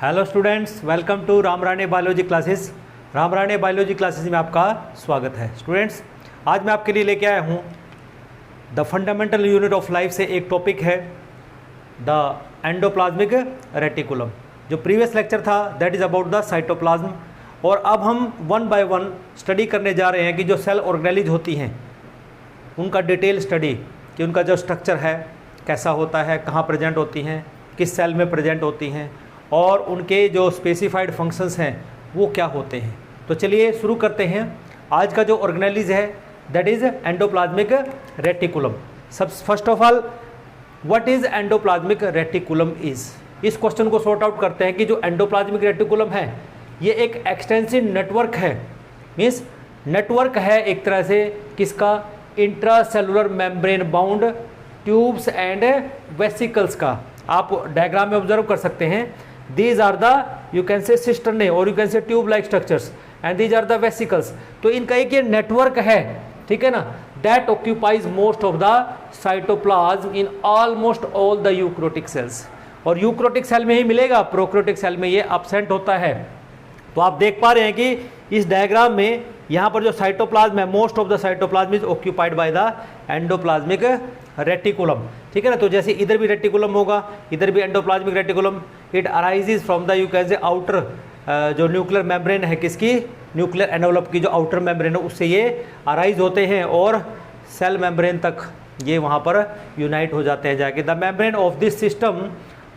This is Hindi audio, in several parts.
Hello students, welcome to Ramrane biology classes. Ramrane biology classes में आपका स्वागत है। स्टूडेंट्स, आज मैं आपके लिए लेके आया हूँ the fundamental unit of life से एक टॉपिक है द एंडोप्लाज्मिक रेटिकुलम। जो प्रीवियस लेक्चर था that is about the cytoplasm, और अब हम वन बाय वन स्टडी करने जा रहे हैं कि जो सेल ऑर्गेनेलिज होती हैं उनका डिटेल स्टडी, कि उनका जो स्ट्रक्चर है कैसा होता है, कहाँ प्रेजेंट होती हैं, किस सेल में प्रेजेंट होती हैं, और उनके जो स्पेसिफाइड फंक्शंस हैं वो क्या होते हैं। तो चलिए शुरू करते हैं। आज का जो ऑर्गेनेलिज है दैट इज़ एंडोप्लाज्मिक रेटिकुलम। सब first of all what is endoplasmic reticulum is, इस क्वेश्चन को सॉर्ट आउट करते हैं कि जो एंडोप्लाज्मिक रेटिकुलम है ये एक एक्सटेंसिव नेटवर्क है, मीन्स नेटवर्क है एक तरह से किसका, intracellular membrane bound tubes and vesicles का। आप डायग्राम में ऑब्जर्व कर सकते हैं, these are the you can say cisternae और you can say tube like structures and these are the vesicles. तो इनका एक ये नेटवर्क है, ठीक है ना, that occupies most of the cytoplasm in almost all the eukaryotic cells. और यूक्रोटिक सेल में ही मिलेगा, प्रोक्रोटिक सेल में ये एब्सेंट होता है। तो आप देख पा रहे हैं कि इस डायग्राम में यहाँ पर जो साइटोप्लाज्म है, most of the cytoplasm is occupied by the endoplasmic reticulum, ठीक है ना। तो जैसे इधर भी रेटिकुलम होगा, इधर भी endoplasmic reticulum, it arises from the you can say outer जो न्यूक्लियर मेम्ब्रेन है, किसकी, न्यूक्लियर एनवलप की जो आउटर मेम्ब्रेन है उससे ये अराइज होते हैं और सेल मेम्ब्रेन तक ये वहाँ पर यूनाइट हो जाते हैं जाके। The membrane of this system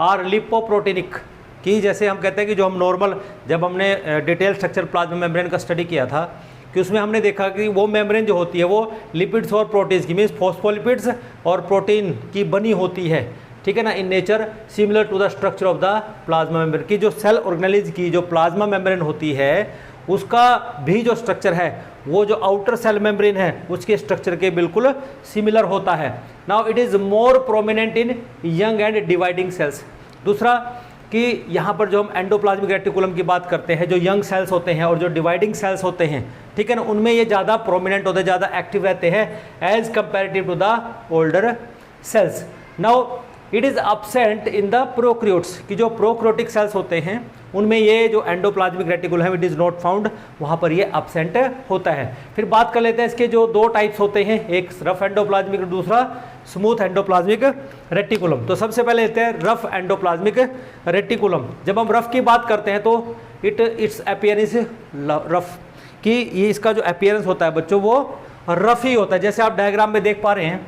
are lipoproteinic, कि जैसे हम कहते हैं कि जो हम नॉर्मल, जब हमने डिटेल स्ट्रक्चर प्लाज्मा मेम्ब्रेन का स्टडी किया था कि उसमें हमने देखा कि वो मेम्ब्रेन जो होती है वो लिपिड्स और प्रोटीन्स की, मीन्स फॉस्फोलिपिड्स और प्रोटीन की बनी होती है, ठीक है ना, in nature similar to the structure of the plasma membrane. की जो सेल ऑर्गेनेलिज की जो प्लाज्मा मेम्ब्रेन होती है उसका भी जो स्ट्रक्चर है वो जो आउटर सेल मेम्ब्रेन है उसके स्ट्रक्चर के बिल्कुल सिमिलर होता है। Now it is more prominent in young and dividing cells. दूसरा कि यहाँ पर जो हम एंडोप्लाज्मिक रेटिकुलम की बात करते हैं, जो यंग सेल्स होते हैं और जो डिवाइडिंग सेल्स होते हैं, ठीक है ना, उनमें ये ज़्यादा प्रोमिनेंट होते हैं, ज़्यादा एक्टिव रहते हैं as comparative to the older cells. Now it is absent in the prokaryotes, कि जो प्रोक्रियोटिक सेल्स होते हैं उनमें ये जो एंडोप्लाज्मिक रेटिकुलम है इट इज़ नॉट फाउंड, वहाँ पर ये अब्सेंट होता है। फिर बात कर लेते हैं इसके जो दो टाइप्स होते हैं, एक रफ एंडोप्लाज्मिक और दूसरा स्मूथ एंडोप्लाज्मिक रेटिकुलम। तो सबसे पहले लेते हैं रफ एंडोप्लाज्मिक रेटिकुलम। जब हम रफ की बात करते हैं तो इट्स अपीयरेंस रफ, कि ये इसका जो अपीयरेंस होता है बच्चों वो रफ ही होता है। जैसे आप डायग्राम में देख पा रहे हैं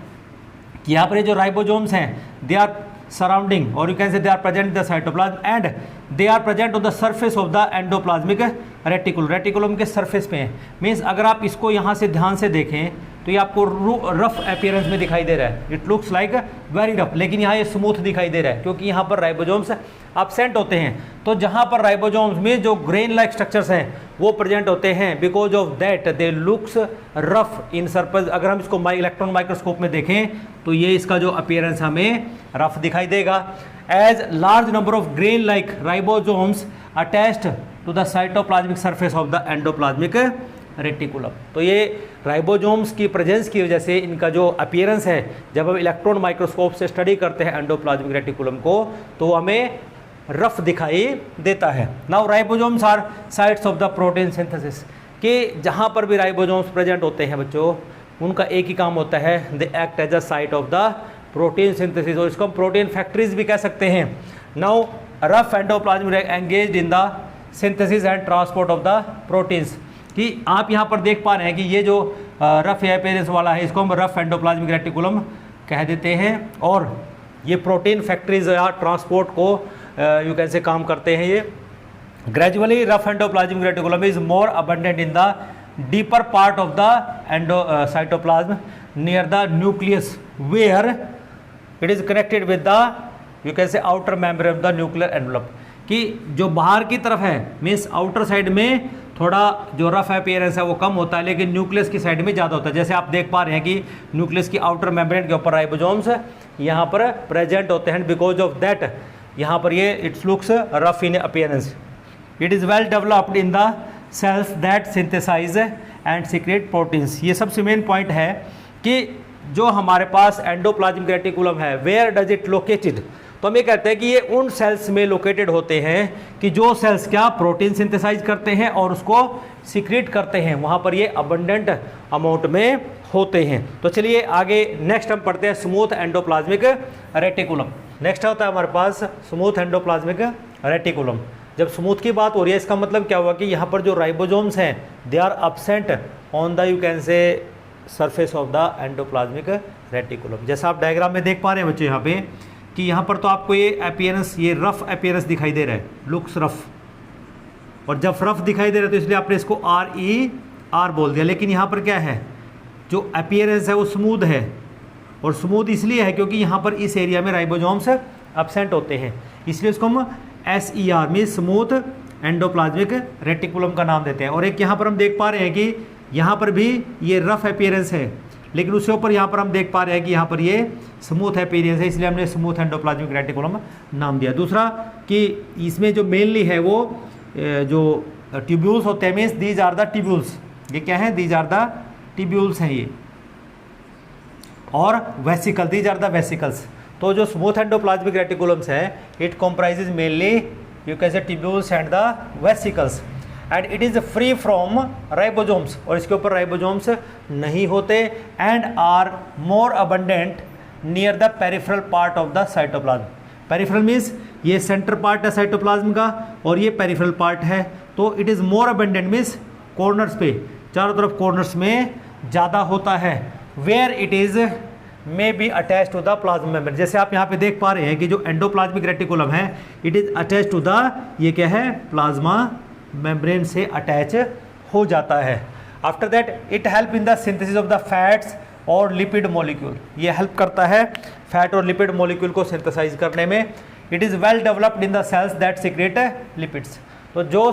कि यहाँ पर ये जो राइबोसोम्स हैं दे आर सराउंडिंग और you can say they are present in the cytoplasm and they are present on the surface of the endoplasmic reticulum. Reticulum के सरफेस पे है, मीन्स अगर आप इसको यहाँ से ध्यान से देखें तो ये आपको रफ अपीयरेंस में दिखाई दे रहा है, it looks like very rough, लेकिन यहाँ ये स्मूथ दिखाई दे रहा है क्योंकि यहाँ पर राइबोसोम्स एब्सेंट होते हैं। तो जहाँ पर राइबोसोम्स में जो ग्रेन लाइक स्ट्रक्चर्स हैं वो प्रेजेंट होते हैं, because of that they looks rough in surface. अगर हम इसको इलेक्ट्रॉन माइक्रोस्कोप में देखें तो ये इसका जो अपीयरेंस हमें रफ दिखाई देगा। As large number of grain like ribosomes attached to the cytoplasmic surface of the endoplasmic reticulum. तो ये राइबोसोम्स की प्रेजेंस की वजह से इनका जो अपीयरेंस है, जब हम इलेक्ट्रॉन माइक्रोस्कोप से स्टडी करते हैं एंडोप्लाज्मिक रेटिकुलम को तो हमें रफ दिखाई देता है। Now ribosomes are sites of the protein synthesis, कि जहाँ पर भी राइबोसोम्स प्रेजेंट होते हैं बच्चों उनका एक ही काम होता है, they act as a site of the protein synthesis, और इसको हम प्रोटीन फैक्ट्रीज भी कह सकते हैं। Now rough endoplasmic engaged in the synthesis and transport of the proteins, कि आप यहाँ पर देख पा रहे हैं कि ये जो रफ अपीयरेंस वाला है इसको हम रफ एंडोप्लाज्मिक रेटिकुलम कह देते हैं, और ये प्रोटीन फैक्ट्रीज या ट्रांसपोर्ट को यू कैन से काम करते हैं। ये gradually rough endoplasmic reticulum is more abundant in the deeper part of the cytoplasm near the nucleus where it is connected with the you can say outer membrane of the nuclear envelope, कि जो बाहर की तरफ है मीन्स आउटर साइड में थोड़ा जो रफ अपीयरेंस है वो कम होता है, लेकिन न्यूक्लियस की साइड में ज़्यादा होता है। जैसे आप देख पा रहे हैं कि न्यूक्लियस की आउटर मेम्ब्रेन के ऊपर राइबोसोम्स यहाँ पर प्रेजेंट होते हैं, बिकॉज ऑफ दैट यहाँ पर ये its looks rough in appearance. It is well developed in the cells that synthesise and secrete proteins. ये सबसे मेन पॉइंट है कि जो हमारे पास एंडोप्लाज्मिक रेटिकुलम है वेयर डज इट लोकेटेड, तो तो हम ये कहते हैं कि ये उन सेल्स में लोकेटेड होते हैं कि जो सेल्स क्या प्रोटीन सिंथेसाइज करते हैं और उसको सीक्रेट करते हैं, वहाँ पर ये अबंडेंट अमाउंट में होते हैं। तो चलिए आगे नेक्स्ट हम पढ़ते हैं स्मूथ एंडोप्लाज्मिक रेटिकुलम। नेक्स्ट होता है हमारे पास स्मूथ एंडोप्लाज्मिक रेटिकुलम। जब स्मूथ की बात हो रही है इसका मतलब क्या हुआ कि यहाँ पर जो राइबोसोम्स हैं they are absent on the you can say surface of the endoplasmic reticulum. जैसा आप डायग्राम में देख पा रहे हैं बच्चों यहाँ पे कि यहाँ पर तो आपको ये अपीयरेंस, ये रफ अपीयरेंस दिखाई दे रहा है, लुक्स रफ, और जब रफ दिखाई दे रहा है तो इसलिए आपने इसको RER बोल दिया। लेकिन यहाँ पर क्या है, जो अपीयरेंस है वो स्मूथ है, और स्मूथ इसलिए है क्योंकि यहाँ पर इस एरिया में राइबोसोम्स एब्सेंट होते हैं, इसलिए इसको हम SER में स्मूथ एंडोप्लाज्मिक रेटिकुलम का नाम देते हैं। और एक यहाँ पर हम देख पा रहे हैं कि यहाँ पर भी ये रफ अपीयरेंस है, लेकिन उसके ऊपर यहाँ पर हम देख पा रहे हैं कि यहाँ पर ये स्मूथ अपीयरेंस है, इसलिए हमने स्मूथ एंडोप्लाज्मिक रेटिकुलम नाम दिया। दूसरा कि इसमें जो मेनली है वो जो ट्यूब्यूल्स होते हैं, means these are the tubules, ये क्या है, दीज आर द ट्यूब्यूल्स हैं ये, और vesicle, these are the vesicles. तो जो स्मूथ एंडोप्लाज्मिक रेटिकुलम्स है it comprises mainly you can say tubules and the vesicles, and it is free from ribosomes, और इसके ऊपर राइबोसोम्स नहीं होते, and are more abundant near the peripheral part of the cytoplasm. Peripheral means ये सेंटर पार्ट है साइटोप्लाज्म का और ये पेरिफेरल पार्ट है, तो it is more abundant means corners पे, चारों तरफ कॉर्नर्स में ज़्यादा होता है, where it is may be attach to the plasma membrane. जैसे आप यहाँ पे देख पा रहे हैं कि जो एंडोप्लाज्मिक रेटिकुलम है it is attach to the, ये क्या है, प्लाज्मा मेम्ब्रेन से अटैच हो जाता है। After that it help in the synthesis of the fats और लिपिड मॉलिक्यूल, ये हेल्प करता है फैट और लिपिड मॉलिक्यूल को सिंथेसाइज करने में। It is well developed in the cells that secrete lipids, तो जो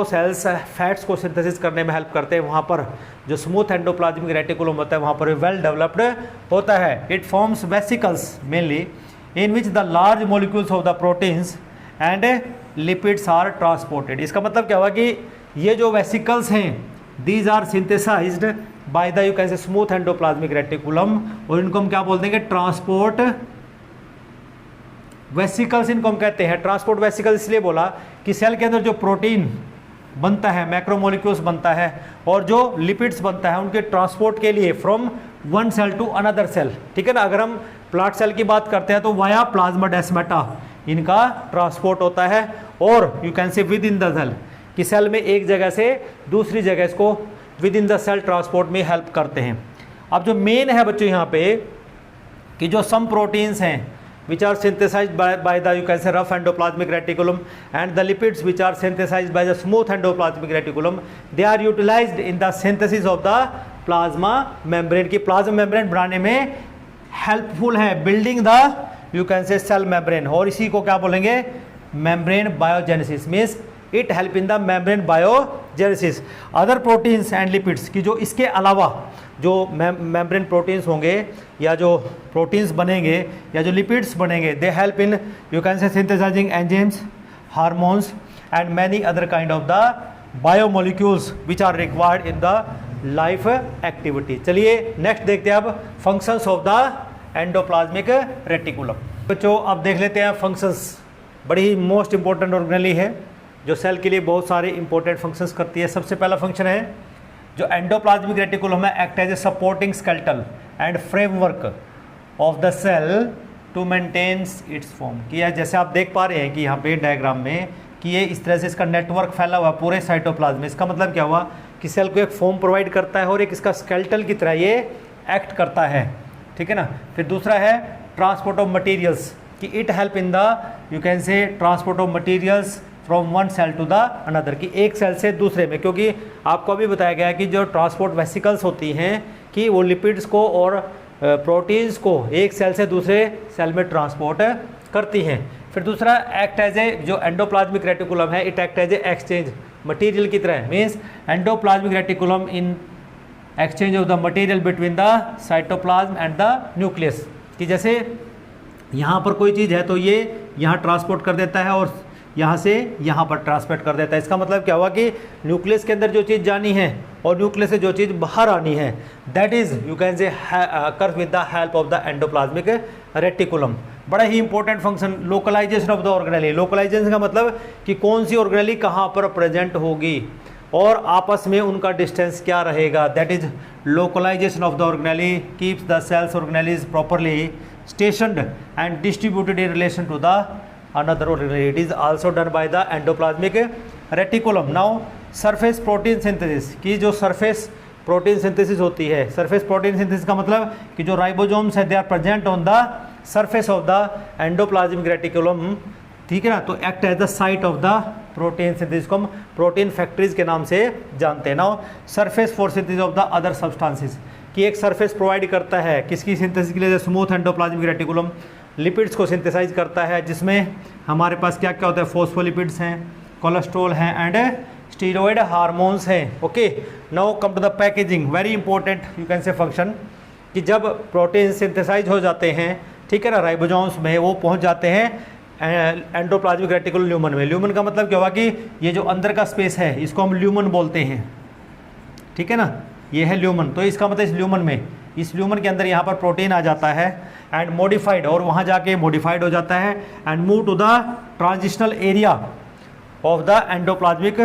सेल्स फैट्स को सिंथेसिस करने में हेल्प करते हैं वहाँ पर जो स्मूथ एंडोप्लाज्मिक रेटिकुलम होता है वहाँ पर वेल डेवलप्ड होता है। It forms vesicles mainly in which the large molecules of the proteins and lipids are transported. इसका मतलब क्या हुआ कि ये जो वेसिकल्स हैं these are synthesized by the you can say smooth endoplasmic reticulum, और इनको हम क्या बोल देंगे, ट्रांसपोर्ट वेसिकल्स इनको हम कहते हैं। ट्रांसपोर्ट वेसिकल इसलिए बोला कि सेल के अंदर जो प्रोटीन बनता है, मैक्रोमोलिक्यूल्स बनता है और जो लिपिड्स बनता है उनके ट्रांसपोर्ट के लिए from one cell to another cell, ठीक है ना। अगर हम प्लांट सेल की बात करते हैं तो वाया प्लाज्माडेस्माटा इनका ट्रांसपोर्ट होता है, और you can say within the cell कि सेल में एक जगह से दूसरी जगह इसको within the cell transport में हेल्प करते हैं। अब जो मेन है बच्चों यहाँ पे कि जो सम प्रोटीन्स हैं which are synthesized by the you can say rough endoplasmic reticulum and the lipids which are synthesized by the smooth endoplasmic reticulum, they are utilized in the synthesis of the plasma membrane की plasma membrane बनाने में helpful है, building the you can say cell membrane, और इसी को क्या बोलेंगे, membrane biogenesis means it help in the membrane biogenesis। other proteins and lipids की जो इसके अलावा जो मेम्ब्रेन प्रोटीन्स होंगे या जो प्रोटीन्स बनेंगे या जो लिपिड्स बनेंगे, they help in you can say synthesizing enzymes, hormones and many other kind of the biomolecules which are required in the life activity. चलिए नेक्स्ट देखते हैं अब functions of the endoplasmic reticulum. बच्चों अब देख लेते हैं फंक्शंस, बड़ी ही मोस्ट इंपॉर्टेंट ऑर्गेनली है जो सेल के लिए बहुत सारे इंपॉर्टेंट फंक्शंस करती है। सबसे पहला फंक्शन है जो एंडोप्लाज्मिक रेटिकुलम है act as a supporting skeletal and framework of the cell to maintains its form. किया जैसे आप देख पा रहे हैं कि यहाँ पे डायग्राम में कि ये इस तरह से इसका नेटवर्क फैला हुआ पूरे साइटोप्लाज्म में। इसका मतलब क्या हुआ कि सेल को एक फॉर्म प्रोवाइड करता है और एक इसका स्केलेटल की तरह ये एक्ट करता है, ठीक है ना। फिर दूसरा है ट्रांसपोर्ट ऑफ मटीरियल्स कि it help in the you can say transport of materials from one cell to the another, कि एक सेल से दूसरे में, क्योंकि आपको अभी बताया गया कि जो ट्रांसपोर्ट वेसिकल्स होती हैं कि वो लिपिड्स को और प्रोटीन्स को एक सेल से दूसरे सेल में ट्रांसपोर्ट करती हैं। फिर दूसरा एक्ट एज ए जो एंडोप्लाज्मिक रेटिकुलम है it act as a exchange material की तरह, means endoplasmic reticulum in exchange of the material between the cytoplasm and the nucleus, कि जैसे यहाँ पर कोई चीज़ है तो ये यहाँ ट्रांसपोर्ट कर देता है और यहाँ से यहाँ पर ट्रांसमिट कर देता है। इसका मतलब क्या हुआ कि न्यूक्लियस के अंदर जो चीज़ जानी है और न्यूक्लियस से जो चीज़ बाहर आनी है, that is you can say occurs with the help of the endoplasmic reticulum. बड़ा ही important function, localization of the organelle. Localization का मतलब कि कौन सी ऑर्गेनेली कहाँ पर प्रेजेंट होगी और आपस में उनका डिस्टेंस क्या रहेगा, that is localization of the organelle keeps the cell's organelles properly stationed and distributed in relation to the another organelle. It is also done by the endoplasmic reticulum. Now surface protein synthesis की जो सरफेस प्रोटीन सिंथेसिस होती है, सरफेस प्रोटीन सिंथेसिस का मतलब कि जो राइबोसोम्स है they are present on the surface of the endoplasmic reticulum, ठीक है ना, तो act as the site of the protein synthesis को हम प्रोटीन फैक्ट्रीज के नाम से जानते हैं। Now surface for synthesis of the other substances, कि एक सरफेस प्रोवाइड करता है किसकी सिंथेसिस के लिए, स्मूथ एंडोप्लाज्मिक रेटिकुलम लिपिड्स को सिंथेसाइज करता है, जिसमें हमारे पास क्या क्या होता है, फॉस्फोलिपिड्स हैं, कोलेस्ट्रॉल हैं एंड स्टीरॉयड हार्मोन्स हैं। Okay, now come to the packaging, very important you can say function, कि जब प्रोटीन सिंथेसाइज हो जाते हैं, ठीक है ना, राइबोसोम्स में, वो पहुंच जाते हैं एंडोप्लाज्मिक रेटिकुलम ल्यूमन में। ल्यूमन का मतलब क्या हुआ कि ये जो अंदर का स्पेस है इसको हम ल्यूमन बोलते हैं, ठीक है ना, ये है ल्यूमन। तो इसका मतलब इस ल्यूमन के अंदर यहाँ पर प्रोटीन आ जाता है एंड मॉडिफाइड, और वहाँ जाके मॉडिफाइड हो जाता है and move to the transitional area of the endoplasmic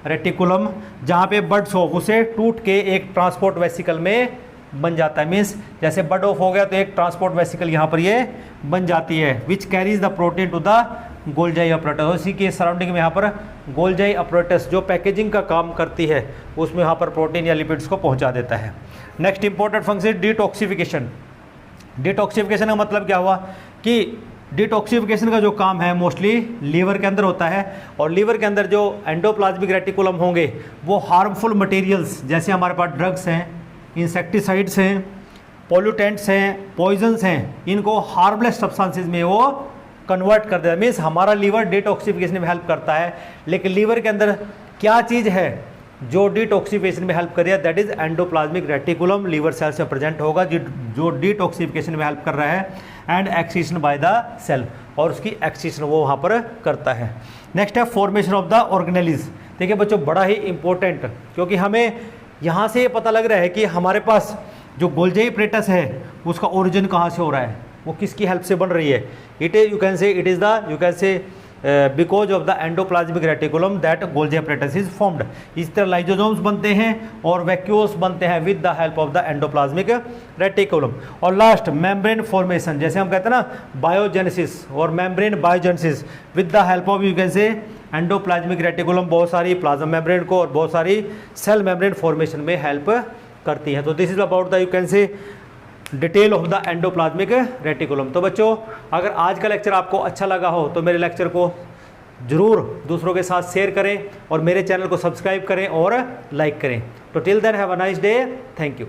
reticulum, जहाँ पे बड्स ऑफ उसे टूट के एक ट्रांसपोर्ट वेसिकल में बन जाता है। मीन्स जैसे बड ऑफ हो गया तो एक ट्रांसपोर्ट वेसिकल यहाँ पर ये बन जाती है, which carries the protein to the Golgi apparatus. उसी के सराउंडिंग में यहाँ पर गोल्जाई अपरेटस जो पैकेजिंग का काम करती है, उसमें यहाँ पर प्रोटीन या लिपिड्स को पहुँचा देता है। Next important function detoxification. Detoxification का मतलब क्या हुआ कि डिटॉक्सिफिकेशन का जो काम है मोस्टली लीवर के अंदर होता है, और लीवर के अंदर जो एंडोप्लाज्मिक रेटिकुलम होंगे वो हार्मफुल मटेरियल्स, जैसे हमारे पास ड्रग्स हैं, इंसेक्टिसाइड्स हैं, पोल्यूटेंट्स हैं, पॉइजन्स हैं, इनको हार्मलेस सब्सटेंसेस में वो कन्वर्ट कर देता है। मीन्स हमारा लीवर डिटॉक्सिफिकेशन में हेल्प करता है, लेकिन लीवर के अंदर क्या चीज़ है जो डिटॉक्सिफिकेशन में हेल्प कर रही है, that is endoplasmic reticulum liver cells में प्रेजेंट होगा जो डिटॉक्सिफिकेशन में हेल्प कर रहा है and excretion by the cell, और उसकी एक्सीशन वो वहाँ पर करता है। नेक्स्ट है फॉर्मेशन ऑफ द ऑर्गेनेलीज। देखिए बच्चों, बड़ा ही इंपॉर्टेंट, क्योंकि हमें यहाँ से ये पता लग रहा है कि हमारे पास जो गोल्जाई अपरेटस है उसका ओरिजिन कहाँ से हो रहा है, वो किसकी हेल्प से बन रही है। It is you can say because of the endoplasmic reticulum that Golgi apparatus is formed. इस तरह लाइजोसोम्स बनते हैं और वैक्यूल्स बनते हैं with the help of the endoplasmic reticulum. और लास्ट मेम्ब्रेन फॉर्मेशन, जैसे हम कहते हैं ना बायोजेनेसिस और membrane biogenesis, with the help of you can say endoplasmic reticulum बहुत सारी प्लाज्मा मेम्ब्रेन को और बहुत सारी सेल मेम्ब्रेन फॉर्मेशन में हेल्प करती है। तो this is about the you can से detail of the endoplasmic reticulum. तो बच्चों, अगर आज का लेक्चर आपको अच्छा लगा हो तो मेरे लेक्चर को ज़रूर दूसरों के साथ शेयर करें और मेरे चैनल को सब्सक्राइब करें और लाइक करें। तो till then have a nice day, thank you.